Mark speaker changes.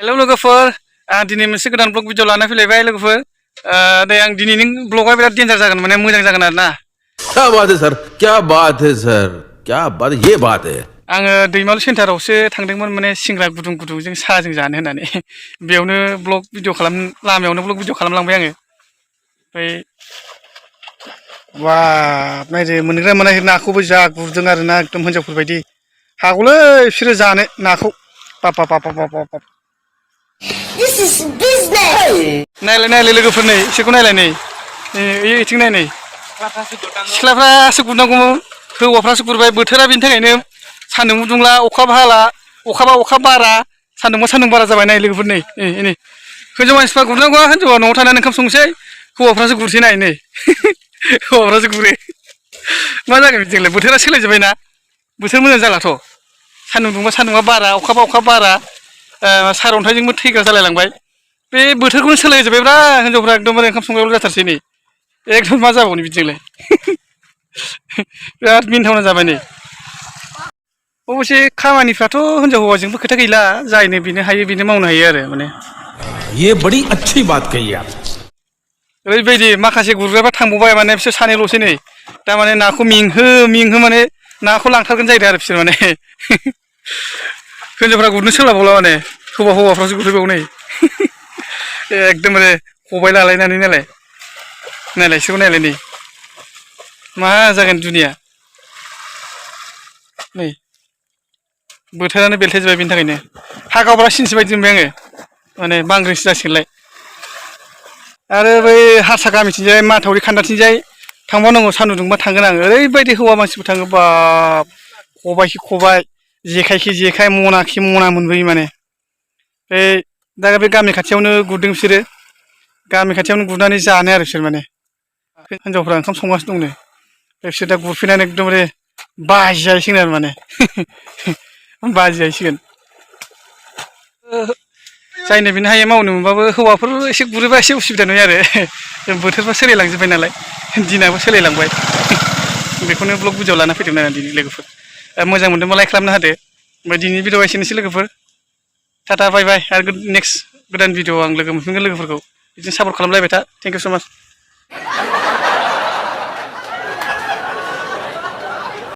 Speaker 1: Hello लोगोफोर दिनै मोनसे गोदान ब्लग भिडिअ लाना फैलायबाय लोगोफोर दे आं दिनै नों ब्लगा बिराद डेन्जार जागोन माने मोजां जागोन आरो ना
Speaker 2: क्या बात है सर क्या बात है सर क्या बात ये बात है
Speaker 1: आङो दैमालु सेन्टारावसो थांदोंमोन माने सिंग्रा गुदुं गुदुंजों साहाजों जानो होननानै बेयावनो ब्लग भिडिअ लामायावनो ब्लग भिडिअ खालामलांबाय आङो ओमफ्राय बाब नायदो मोनग्रा मोनाखै नाखौबो जा गुरदों आरो ना एकदम हिनजावफोर बायदि हागौलै बिसोरो जानो नाखौ बाब बाब बाब बाब बाब
Speaker 3: This is business.
Speaker 1: नायलाय लोगोफोर नै इसोरखौ नायलाय नै इथिं नाय नै सिख्लाफ्रासो गुरनांगौमोन हौवाफ्रासो गुरबाय बोथोरा बेनि थाखायनो सान्दुंबो दुंला अखाबो हाला अखाबा अखा बारा सान्दुंबा सान्दुं बारा जाबाय नाय लोगोफोर नै नै हिनजाव मानसिफ्रा गुरनांगौआ हिनजावा न'आव थानानै ओंखाम संसै हौवाफ्रासो गुरसै नाय नै हौवाफ्रासो गुरो मा जागोन बिदिजोंलाय बोथोरा सोलायजोब्बायना बोथोर मोजां जालाथ' सान्दुं दुंबा सान्दुंआ बारा अखाबा अखा बारा सारअन्थाइजोंबो थैग्रा जालायलांबाय बे बोथोरखौनो सोलायजोब्बायब्रा हिनजावफ्रा एकदमबारे ओंखाम संग्रायावल' जाथारसै नै एकदम मा जाबावनो बिदिजोंलाय बिराद मिनिथावना जाबाय नै अबसे खामानिफ्राथ' हिनजाव हौवाजोंबो खोथा गैला जायनो बेनो हायो बेनो मावनो हायो आरो माने
Speaker 2: ये बड़ी अच्छी बात कही आप
Speaker 1: ओरैबायदि माखासे गुरग्राफ्रा थांबावबाय माने बिसोर सानैल'सै नै दा माने नाखौ मिंहो माने नाखौ लांथारगोन जाहैदों आरो बिसोर माने हिनजावफ्रा गुरनो सोलाबावला माने हौवाफ्रासो गुरहैबावो नै एकदमबारे खबाइ लालायनानै नायलाय इसोरखौ नायलाय नै मा जागोन दुनिया नै बोथोरानो बेलथायजोब्बाय बेनि थाखायनो हा गावब्रा सिनसो बायदि मोनबाय आङो माने बांग्रिंसो जासिगोनलाय आरो बै हारसा गामिथिंजाय माथावरि खान्दाथिंजाय थांबावनांगौ सान्दुं दुंबा थांगोन आं ओरैबायदि हौवा मानसिफोर थाङो बाब खबाइखि खबाइ जेखाइखि जेखाइ मनाखि मना मोनबोयो माने दा बे गामि खाथियावनो गुरदों बिसोरो गामि खाथियावनो गुरनानै जानो आरो बिसोर माने हिनजावफ्रा ओंखाम संगासिनो दंनो बिसोर दा गुरफैनानै एकदमबारे बाजि जाहैसिगोन आरो माने बाजि जाहैसिगोन जायनो बेनो हायो मावनो मोनबाबो हौवाफोर एसे गुरोबा एसे उसुबिदा नुयो आरो बोथोरफ्रा सोलायलांजोब्बाय नालाय दिनाबो सोलायलांबाय बेखौनो ब्लग भिडिअ लाना फैदोंमोन आरो दिनै लोगोफोर मोजां मोनदोंबा लाइक खालामना होदो ओमफ्राय दिनैनि भिडिअआ एसेनोसै लोगोफोर टाटा बाय बाय आरो नेक्स्ट गोदान भिडिअ आं लोगो मोनफिनगोन लोगोफोरखौ बिदिनो सापर्ट खालामलायबाय था थेंक इउ स' माच